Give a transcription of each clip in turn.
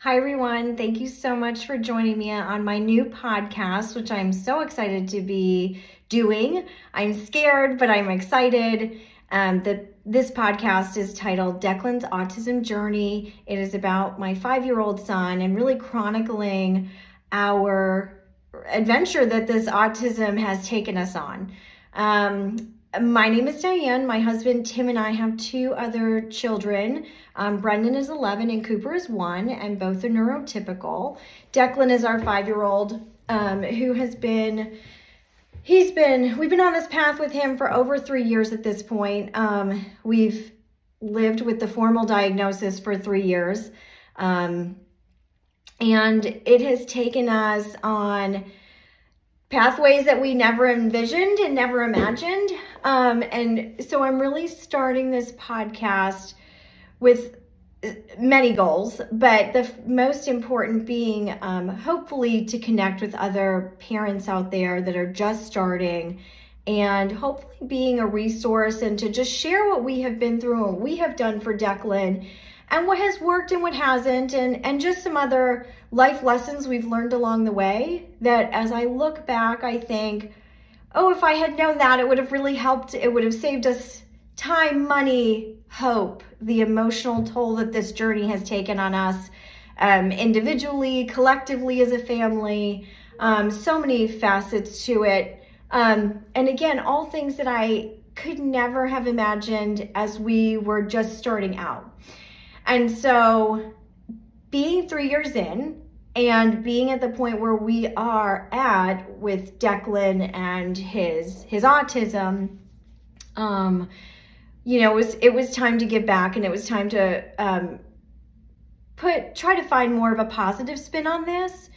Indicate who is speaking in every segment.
Speaker 1: Hi, everyone. Thank you so much for joining me on my new podcast, which I'm so excited to be doing. I'm scared, but I'm excited. This podcast is titled Declan's Autism Journey. It is about my 5-year-old son and really chronicling our adventure that this autism has taken us on. My name is Diane. My husband Tim and I have 2 other children. Brendan is 11 and Cooper is 1, and both are neurotypical. Declan is our 5-year-old who has been, we've been on this path with him for over 3 years at this point. We've lived with the formal diagnosis for 3 years. And it has taken us on pathways that we never envisioned and never imagined. And so I'm really starting this podcast with many goals, but the most important being hopefully to connect with other parents out there that are just starting, and hopefully being a resource and to just share what we have been through and what we have done for Declan and what has worked and what hasn't, and just some other life lessons we've learned along the way that as I look back, I think, oh, if I had known that, it would have really helped. It would have saved us time, money, hope, the emotional toll that this journey has taken on us individually, collectively as a family, so many facets to it. And again, all things that I could never have imagined as we were just starting out. And so being 3 years in and being at the point where we are at with Declan and his autism, it was time to give back, and it was time to try to find more of a positive spin on this.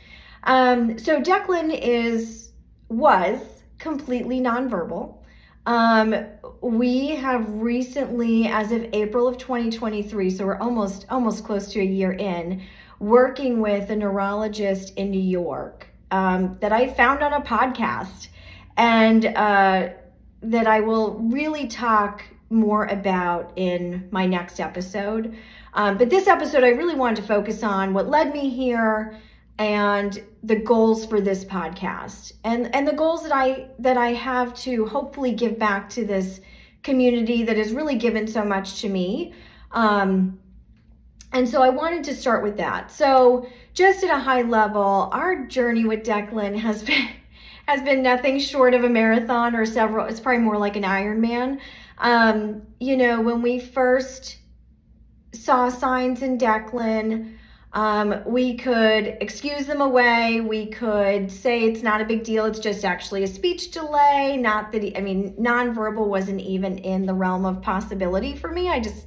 Speaker 1: So Declan was completely nonverbal. We have recently, as of April of 2023, so we're almost close to a year in, working with a neurologist in New York that I found on a podcast, and that I will really talk more about in my next episode. But this episode, I really wanted to focus on what led me here and the goals for this podcast, and the goals that I have to hopefully give back to this community that has really given so much to me. And so I wanted to start with that. So just at a high level, our journey with Declan has been nothing short of a marathon or several. It's probably more like an Ironman. When we first saw signs in Declan, we could excuse them away. We could say it's not a big deal. It's just actually a speech delay. Not that nonverbal wasn't even in the realm of possibility for me. I just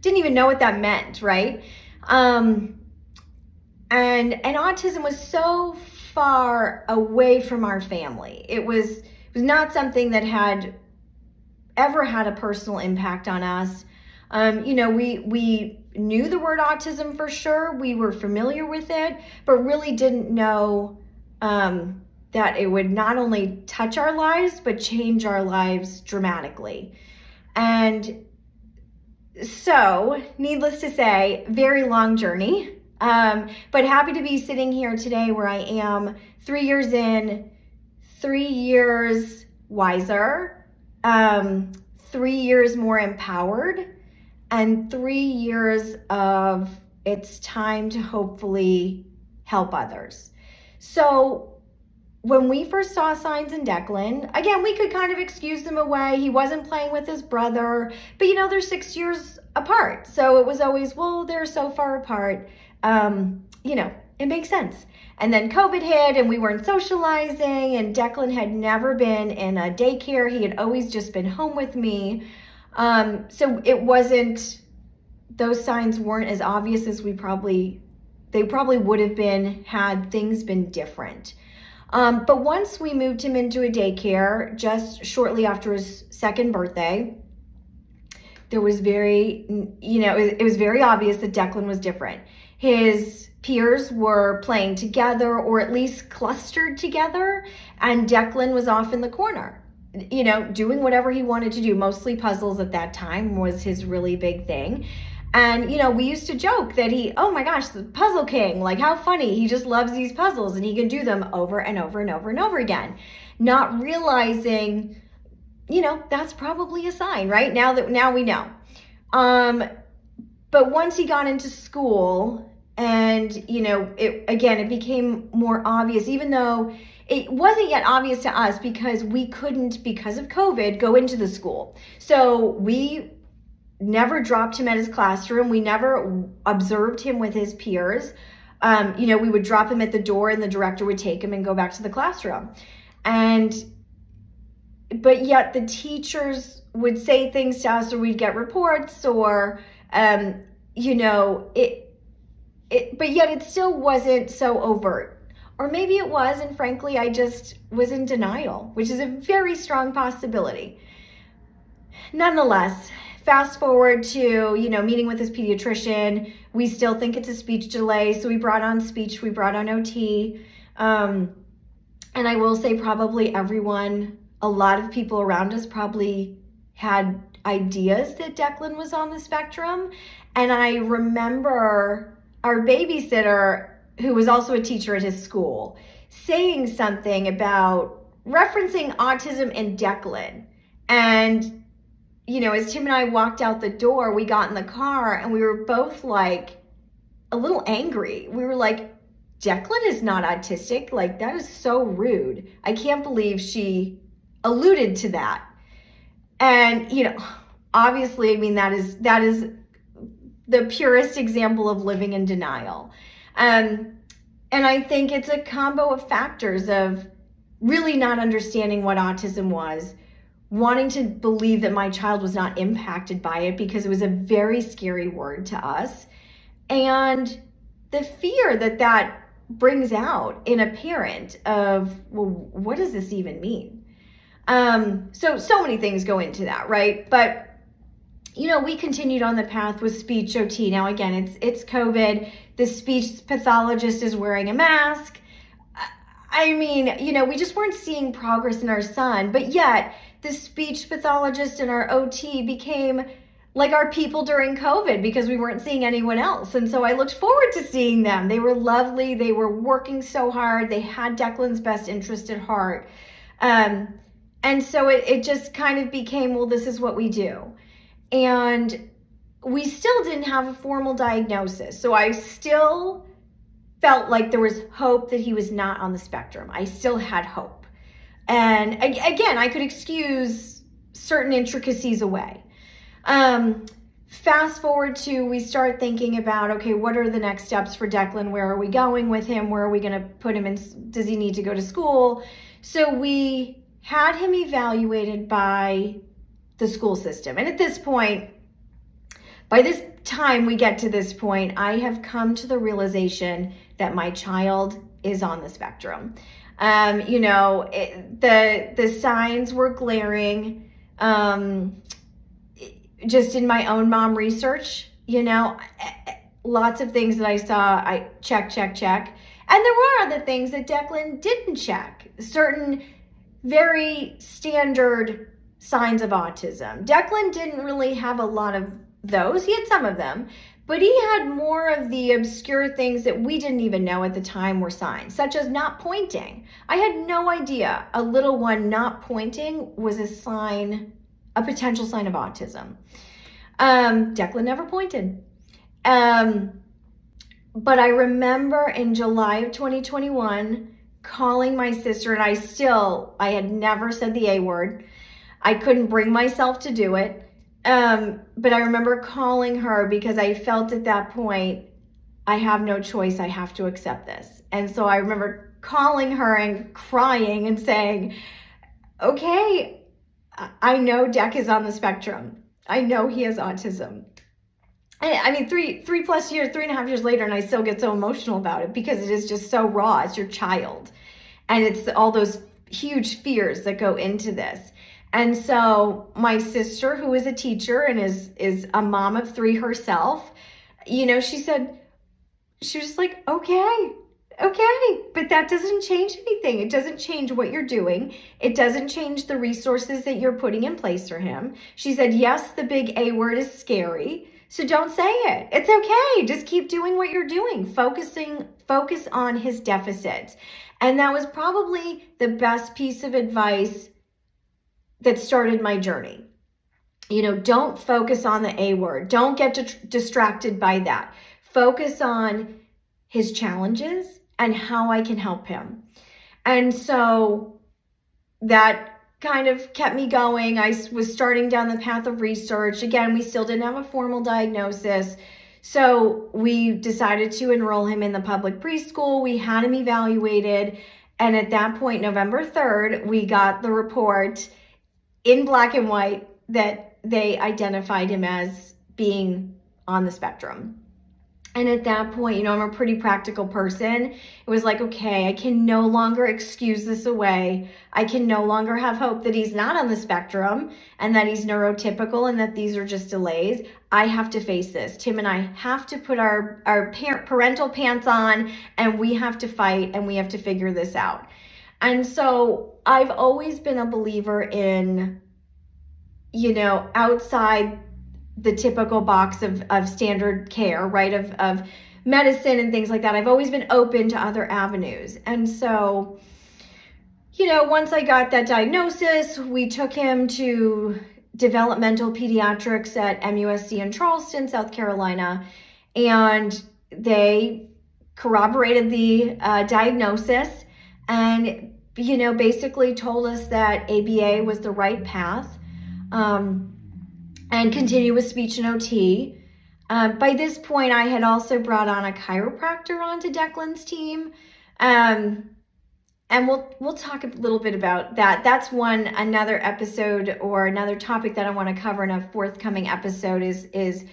Speaker 1: didn't even know what that meant, right? And autism was so far away from our family. It was not something that had ever had a personal impact on us. We knew the word autism for sure. We were familiar with it, but really didn't know that it would not only touch our lives, but change our lives dramatically. And so, needless to say, very long journey, but happy to be sitting here today where I am 3 years in, 3 years wiser, 3 years more empowered, and 3 years of it's time to hopefully help others. So when we first saw signs in Declan, again, we could kind of excuse them away. He wasn't playing with his brother, but they're 6 years apart. So it was always, well, they're so far apart. It makes sense. And then COVID hit and we weren't socializing, and Declan had never been in a daycare. He had always just been home with me. So those signs weren't as obvious as they probably would have been had things been different. But once we moved him into a daycare, just shortly after his 2nd birthday, it was very obvious that Declan was different. His peers were playing together, or at least clustered together, and Declan was off in the corner, doing whatever he wanted to do. Mostly puzzles at that time was his really big thing. And, we used to joke that oh my gosh, the puzzle king, like how funny. He just loves these puzzles and he can do them over and over and over and over again. Not realizing, that's probably a sign, right? Now we know. But once he got into school and, it became more obvious, even though it wasn't yet obvious to us because we couldn't, because of COVID, go into the school. So we never dropped him at his classroom. We never observed him with his peers. We would drop him at the door and the director would take him and go back to the classroom. But yet the teachers would say things to us, or we'd get reports, or, but yet it still wasn't so overt. Or maybe it was, and frankly, I just was in denial, which is a very strong possibility. Nonetheless, fast forward to, meeting with his pediatrician. We still think it's a speech delay. So we brought on speech, we brought on OT. And I will say probably a lot of people around us probably had ideas that Declan was on the spectrum. And I remember our babysitter, who was also a teacher at his school, saying something about referencing autism and Declan. And as Tim and I walked out the door, we got in the car and we were both like a little angry. We were like, Declan is not autistic. Like, that is so rude. I can't believe she alluded to that. And, obviously, I mean, that is the purest example of living in denial. And I think it's a combo of factors of really not understanding what autism was, wanting to believe that my child was not impacted by it because it was a very scary word to us, and the fear that brings out in a parent of, well, what does this even mean? So many things go into that, right? But we continued on the path with speech OT. Now, again, it's COVID. The speech pathologist is wearing a mask. I mean, we just weren't seeing progress in our son, but yet the speech pathologist and our OT became like our people during COVID because we weren't seeing anyone else. And so I looked forward to seeing them. They were lovely. They were working so hard. They had Declan's best interest at heart. And so it just kind of became, well, this is what we do. And we still didn't have a formal diagnosis. So I still felt like there was hope that he was not on the spectrum. I still had hope. And again, I could excuse certain intricacies away. Fast forward to, we start thinking about, okay, what are the next steps for Declan? Where are we going with him? Where are we going to put him in? Does he need to go to school? So we had him evaluated by the school system. And at this point, by this time we get to this point, I have come to the realization that my child is on the spectrum. The signs were glaring. Just in my own mom research, lots of things that I saw, I check. And there were other things that Declan didn't check. Certain very standard signs of autism. Declan didn't really have a lot of those. He had some of them, but he had more of the obscure things that we didn't even know at the time were signs, such as not pointing. I had no idea a little one not pointing was a potential sign of autism. Declan never pointed. But I remember in July of 2021 calling my sister, and I had never said the A word. I couldn't bring myself to do it. But I remember calling her because I felt at that point, I have no choice. I have to accept this. And so I remember calling her and crying and saying, okay, I know Dec is on the spectrum. I know he has autism. I mean, 3.5 years later, and I still get so emotional about it because it is just so raw. It's your child. And it's all those huge fears that go into this. And so my sister, who is a teacher and is a mom of 3 herself, she was just like, okay, Okay, but that doesn't change anything. It doesn't change what you're doing. It doesn't change the resources that you're putting in place for him. She said, yes, the big A word is scary. So don't say it. It's okay. Just keep doing what you're doing. Focus on his deficits. And that was probably the best piece of advice that started my journey. Don't focus on the A word. Don't get distracted by that. Focus on his challenges and how I can help him. And so that kind of kept me going. I was starting down the path of research. Again, we still didn't have a formal diagnosis. So we decided to enroll him in the public preschool. We had him evaluated. And at that point, November 3rd, we got the report in black and white that they identified him as being on the spectrum. And at that point, I'm a pretty practical person. It was like, okay, I can no longer excuse this away. I can no longer have hope that he's not on the spectrum and that he's neurotypical and that these are just delays. I have to face this. Tim and I have to put our parental pants on, and we have to fight, and we have to figure this out. And so I've always been a believer in, outside the typical box of standard care, right? Of medicine and things like that. I've always been open to other avenues. And so, once I got that diagnosis, we took him to developmental pediatrics at MUSC in Charleston, South Carolina, and they corroborated the diagnosis and, basically told us that ABA was the right path. And continue with speech and OT. By this point, I had also brought on a chiropractor onto Declan's team. And we'll talk a little bit about that. That's another episode or another topic that I want to cover in a forthcoming episode is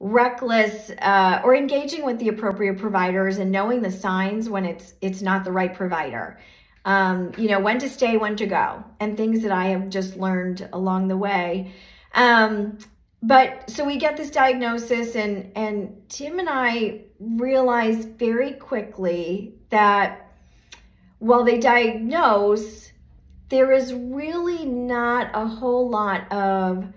Speaker 1: reckless or engaging with the appropriate providers and knowing the signs when it's not the right provider. When to stay, when to go, and things that I have just learned along the way. But so we get this diagnosis, and Tim and I realized very quickly that while they diagnose, there is really not a whole lot of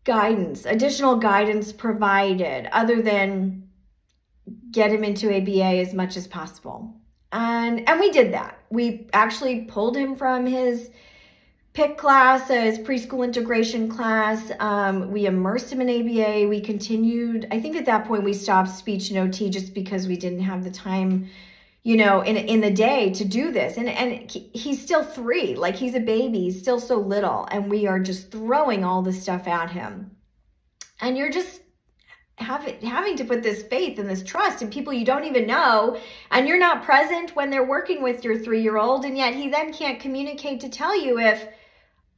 Speaker 1: additional guidance provided other than get him into ABA as much as possible. And we did that. We actually pulled him from his PIC class, his preschool integration class. We immersed him in ABA. We continued. I think at that point we stopped speech and OT just because we didn't have the time, in the day to do this. And he's still 3, like he's a baby. He's still so little. And we are just throwing all this stuff at him. And you're just having to put this faith and this trust in people you don't even know, and you're not present when they're working with your 3-year-old, and yet he then can't communicate to tell you is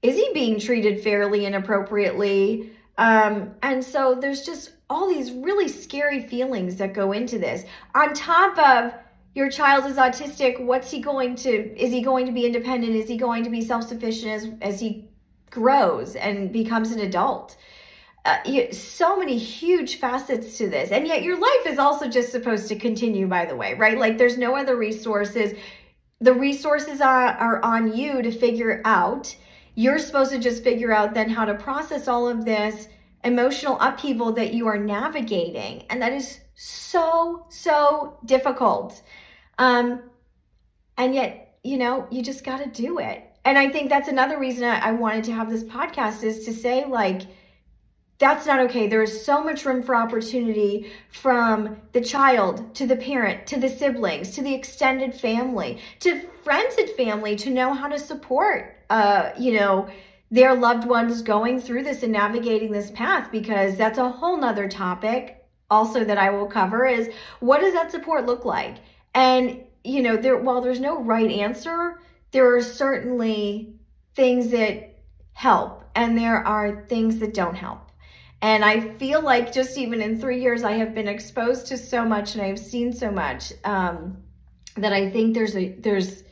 Speaker 1: he being treated fairly and appropriately. And so there's just all these really scary feelings that go into this. On top of your child is autistic, is he going to be independent? Is he going to be self-sufficient as he grows and becomes an adult? So many huge facets to this. And yet your life is also just supposed to continue, by the way, right? Like there's no other resources. The resources are on you to figure out. You're supposed to just figure out then how to process all of this emotional upheaval that you are navigating. And that is so, so difficult. And yet, you just got to do it. And I think that's another reason I wanted to have this podcast, is to say, like, that's not okay. There is so much room for opportunity from the child to the parent, to the siblings, to the extended family, to friends and family, to know how to support, their loved ones going through this and navigating this path, because that's a whole nother topic also that I will cover, is what does that support look like? And, while there's no right answer, there are certainly things that help and there are things that don't help. And I feel like just even in 3 years, I have been exposed to so much and I've seen so much that I think there's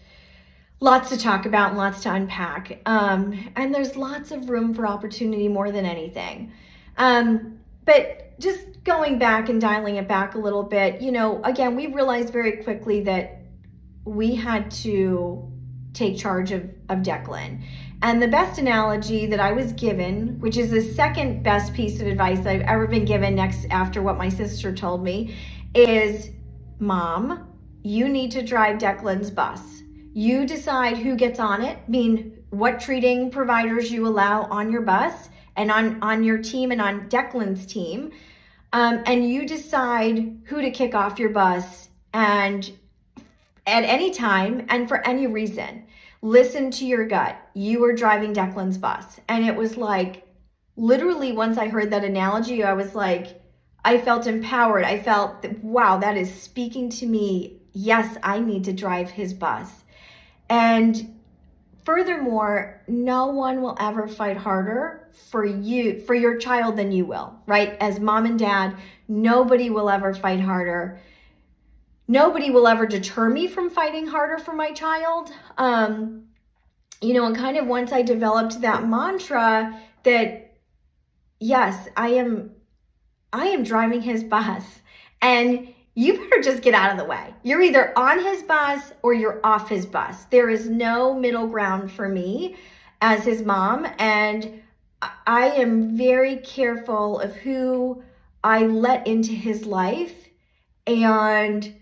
Speaker 1: lots to talk about and lots to unpack. And there's lots of room for opportunity more than anything. But just going back and dialing it back a little bit, again, we realized very quickly that we had to take charge of Declan. And the best analogy that I was given, which is the second best piece of advice I've ever been given next after what my sister told me, is, Mom, you need to drive Declan's bus. You decide who gets on it, what treating providers you allow on your bus and on your team and on Declan's team. And you decide who to kick off your bus, and at any time and for any reason. Listen to your gut. You are driving Declan's bus. And it was like, literally, once I heard that analogy, I was like, I felt empowered. I felt, wow, that is speaking to me. Yes, I need to drive his bus. And furthermore, no one will ever fight harder for your child than you will, right? As mom and dad, nobody will ever fight harder. Nobody will ever deter me from fighting harder for my child. And kind of once I developed that mantra that, yes, I am driving his bus, and you better just get out of the way. You're either on his bus or you're off his bus. There is no middle ground for me as his mom. And I am very careful of who I let into his life. And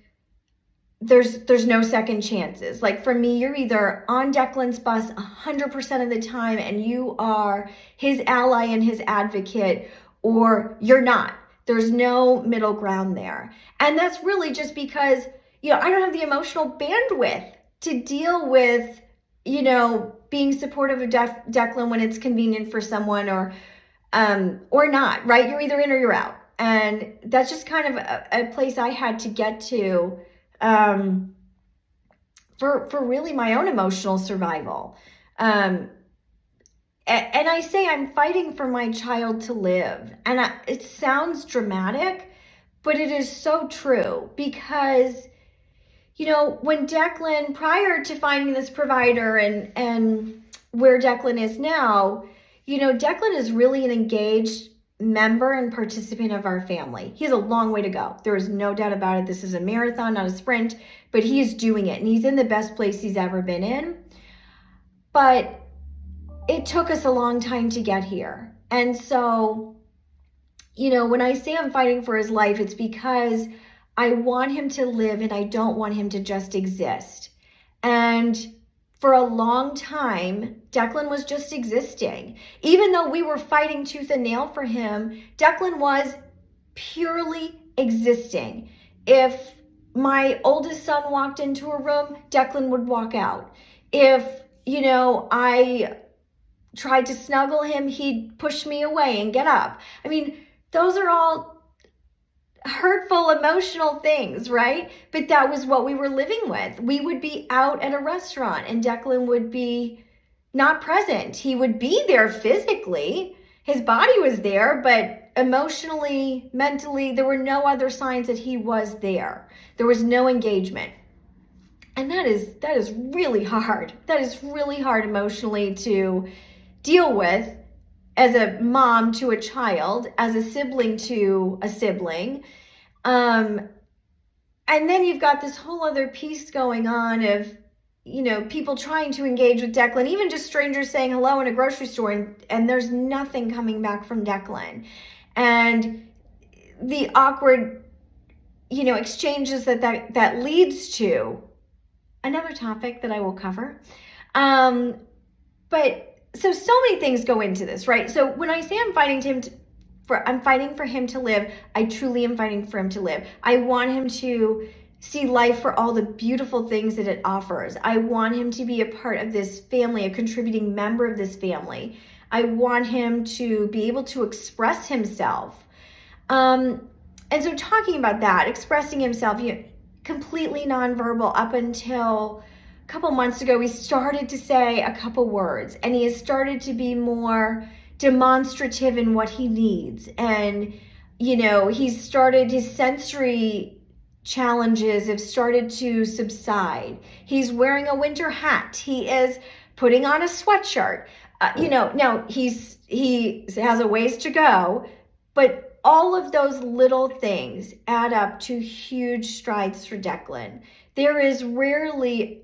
Speaker 1: there's no second chances. Like for me, you're either on Declan's bus 100% of the time and you are his ally and his advocate, or you're not. There's no middle ground there. And that's really just because, I don't have the emotional bandwidth to deal with, being supportive of Declan when it's convenient for someone or not, right? You're either in or you're out. And that's just kind of a place I had to get to for really my own emotional survival. And I say I'm fighting for my child to live. And it sounds dramatic, but it is so true because, when Declan, prior to finding this provider and where Declan is now, Declan is really an engaged member and participant of our family. He has a long way to go. There is no doubt about it. This is a marathon, not a sprint, but he's doing it and he's in the best place he's ever been in. But it took us a long time to get here. And so, when I say I'm fighting for his life, it's because I want him to live and I don't want him to just exist. And for a long time, Declan was just existing. Even though we were fighting tooth and nail for him, Declan was purely existing. If my oldest son walked into a room, Declan would walk out. If, I tried to snuggle him, he'd push me away and get up. I mean, those are all hurtful, emotional things, right? But that was what we were living with. We would be out at a restaurant and Declan would be not present. He would be there physically. His body was there, but emotionally, mentally, there were no other signs that he was there. There was no engagement. And that is really hard. That is really hard emotionally to deal with as a mom to a child, as a sibling to a sibling. And then you've got this whole other piece going on of, people trying to engage with Declan, even just strangers saying hello in a grocery store, and there's nothing coming back from Declan. And the awkward, exchanges that leads to another topic that I will cover. But so many things go into this, right? So when I say I'm fighting for him to live, I truly am fighting for him to live. I want him to see life for all the beautiful things that it offers. I want him to be a part of this family, a contributing member of this family. I want him to be able to express himself. And so talking about that, expressing himself, completely nonverbal up until a couple months ago, he started to say a couple words and he has started to be more demonstrative in what he needs. And, he's started, his sensory challenges have started to subside. He's wearing a winter hat. He is putting on a sweatshirt. Now he has a ways to go, but all of those little things add up to huge strides for Declan. There is rarely,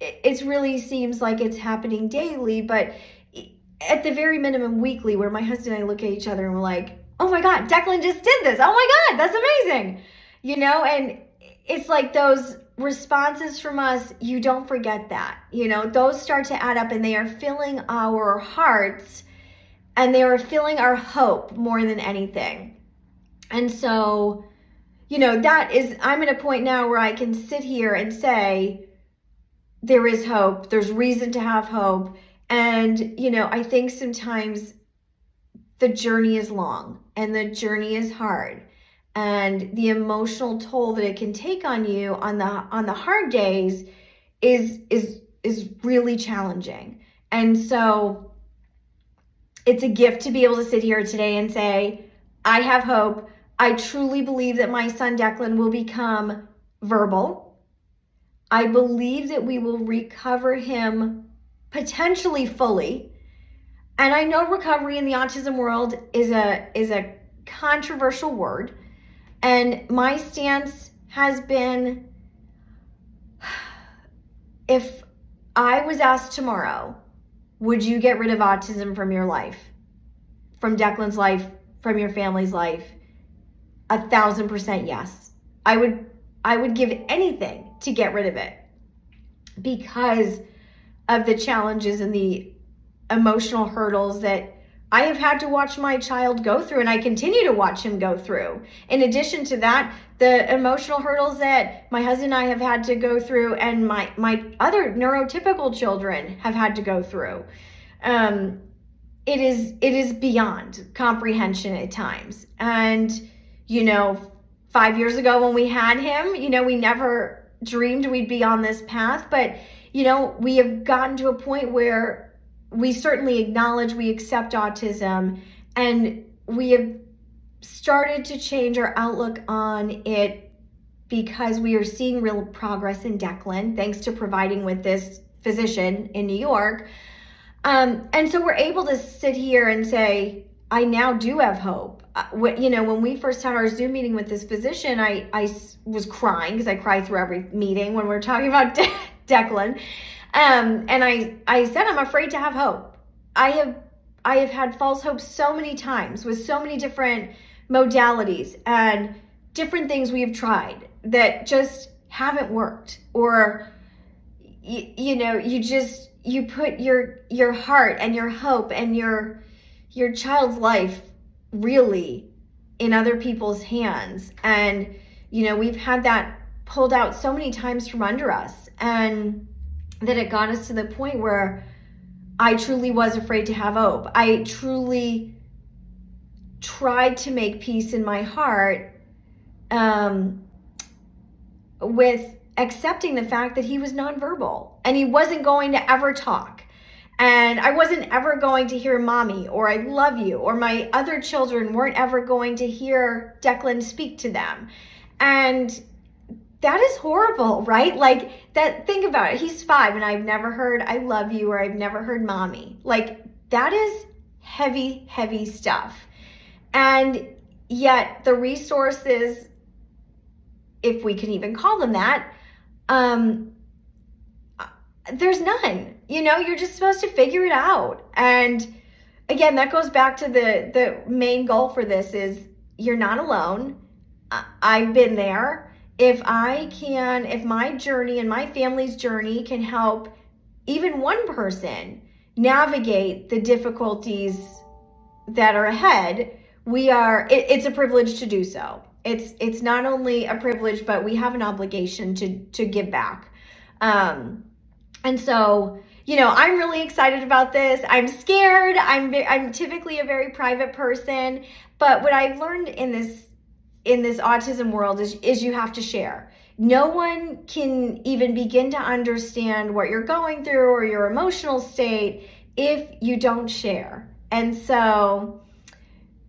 Speaker 1: it really seems like it's happening daily, but at the very minimum weekly, where my husband and I look at each other and we're like, oh my God, Declan just did this. Oh my God, that's amazing. And it's like those responses from us, you don't forget that. Those start to add up, and they are filling our hearts, and they are filling our hope more than anything. And so, that is, I'm at a point now where I can sit here and say, there is hope. There's reason to have hope. And, I think sometimes the journey is long and the journey is hard, and the emotional toll that it can take on you on the hard days is really challenging. And so it's a gift to be able to sit here today and say, I have hope. I truly believe that my son Declan will become verbal. I believe that we will recover him potentially fully. And I know recovery in the autism world is a controversial word. And my stance has been, if I was asked tomorrow, would you get rid of autism from your life, from Declan's life, from your family's life? 1,000% yes. I would give anything to get rid of it, because of the challenges and the emotional hurdles that I have had to watch my child go through, and I continue to watch him go through. In addition to that, the emotional hurdles that my husband and I have had to go through, and my other neurotypical children have had to go through. It is beyond comprehension at times. And 5 years ago when we had him, we never dreamed we'd be on this path, but we have gotten to a point where we certainly acknowledge, we accept autism, and we have started to change our outlook on it, because we are seeing real progress in Declan, thanks to providing with this physician in New York. And so we're able to sit here and say, I now do have hope. When we first had our Zoom meeting with this physician, I was crying, because I cry through every meeting when we're talking about Declan. And I said, I'm afraid to have hope. I have had false hope so many times with so many different modalities and different things we have tried that just haven't worked. Or, you put your heart and your hope and your child's life really in other people's hands. And, we've had that pulled out so many times from under us, and that it got us to the point where I truly was afraid to have hope. I truly tried to make peace in my heart with accepting the fact that he was nonverbal and he wasn't going to ever talk. And I wasn't ever going to hear mommy or I love you, or my other children weren't ever going to hear Declan speak to them. And that is horrible, right? Like that, think about it. He's 5 and I've never heard I love you, or I've never heard mommy. Like that is heavy, heavy stuff. And yet the resources, if we can even call them that, there's none. You're just supposed to figure it out. And again, that goes back to the main goal for this is you're not alone. I've been there. If my journey and my family's journey can help even one person navigate the difficulties that are ahead, it's a privilege to do so. It's not only a privilege, but we have an obligation to give back. And so, I'm really excited about this. I'm scared. I'm typically a very private person, but what I've learned in this autism world is you have to share. No one can even begin to understand what you're going through or your emotional state if you don't share. And so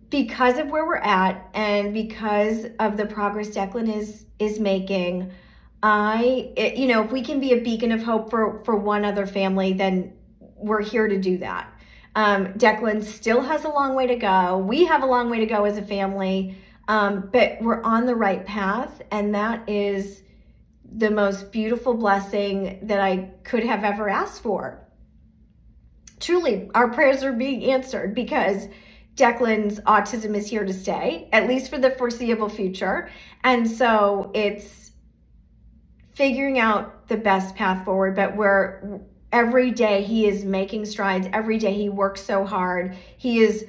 Speaker 1: because of where we're at and because of the progress Declan is making, if we can be a beacon of hope for one other family, then we're here to do that. Declan still has a long way to go. We have a long way to go as a family, but we're on the right path, and that is the most beautiful blessing that I could have ever asked for. Truly, our prayers are being answered because Declan's autism is here to stay, at least for the foreseeable future. And so it's figuring out the best path forward, but every day he is making strides. Every day he works so hard. He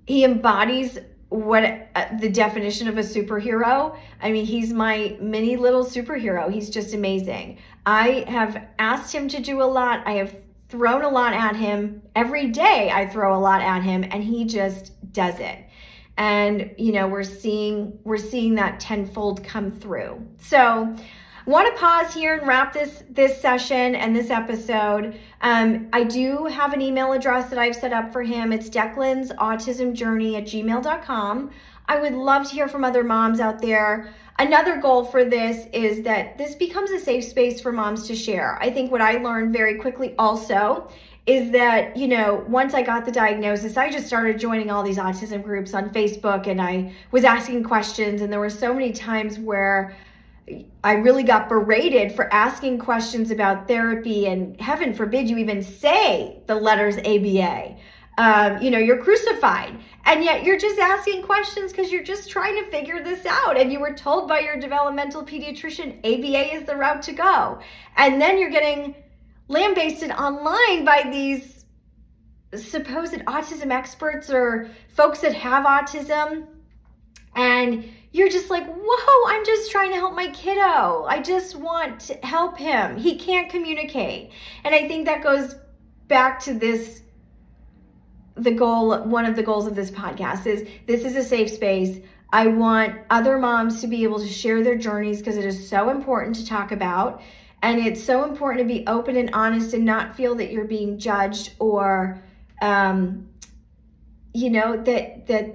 Speaker 1: embodies what the definition of a superhero. I mean, he's my mini little superhero. He's just amazing. I have asked him to do a lot. I have thrown a lot at him. Every day I throw a lot at him, and he just does it. And we're seeing that tenfold come through. So I want to pause here and wrap this session and this episode. I do have an email address that I've set up for him. It's declansautismjourney@gmail.com. I would love to hear from other moms out there. Another goal for this is that this becomes a safe space for moms to share. I think what I learned very quickly also is that, once I got the diagnosis, I just started joining all these autism groups on Facebook, and I was asking questions, and there were so many times where I really got berated for asking questions about therapy, and heaven forbid you even say the letters ABA. You're crucified, and yet you're just asking questions because you're just trying to figure this out. And you were told by your developmental pediatrician, ABA is the route to go. And then you're getting lambasted online by these supposed autism experts or folks that have autism. And you're just like, whoa, I'm just trying to help my kiddo. I just want to help him. He can't communicate. And I think that goes back to one of the goals of this podcast is this is a safe space. I want other moms to be able to share their journeys because it is so important to talk about. And it's so important to be open and honest and not feel that you're being judged or, that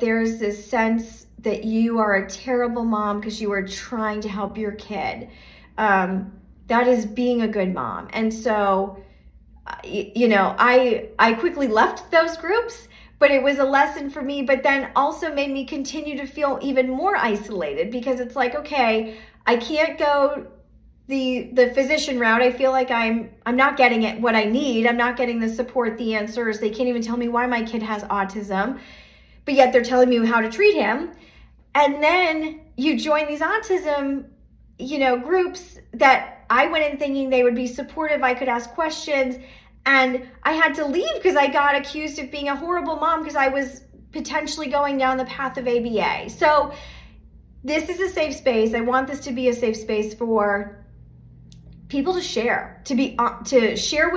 Speaker 1: there's this sense that you are a terrible mom because you are trying to help your kid. That is being a good mom. And so, I quickly left those groups, but it was a lesson for me, but then also made me continue to feel even more isolated because it's like, okay, I can't go the physician route. I feel like I'm not getting it what I need. I'm not getting the support, the answers. They can't even tell me why my kid has autism, but yet they're telling me how to treat him. And then you join these autism, groups that I went in thinking they would be supportive. I could ask questions, and I had to leave because I got accused of being a horrible mom because I was potentially going down the path of ABA. So this is a safe space. I want this to be a safe space for people to share, to share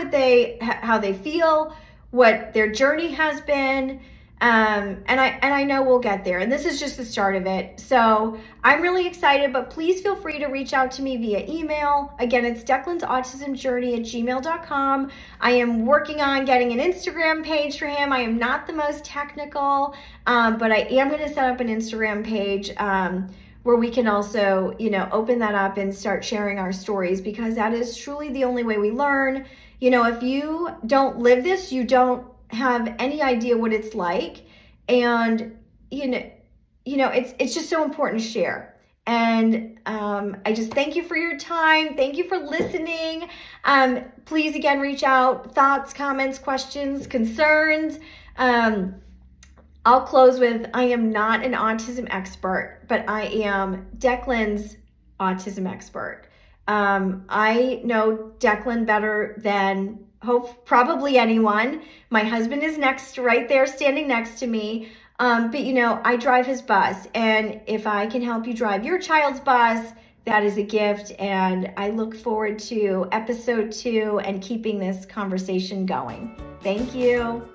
Speaker 1: how they feel, what their journey has been. And I know we'll get there, and this is just the start of it. So I'm really excited, but please feel free to reach out to me via email. Again, it's declansautismjourney@gmail.com. I am working on getting an Instagram page for him. I am not the most technical, but I am going to set up an Instagram page where we can also, open that up and start sharing our stories, because that is truly the only way we learn. If you don't live this, you don't have any idea what it's like. And it's just so important to share. And I just thank you for your time. Thank you for listening. Please again reach out, thoughts, comments, questions, concerns. I'll close with, I am not an autism expert, but I am Declan's autism expert. I know Declan better than probably anyone. My husband is right there standing next to me. But I drive his bus, and if I can help you drive your child's bus, that is a gift. And I look forward to episode 2 and keeping this conversation going. Thank you.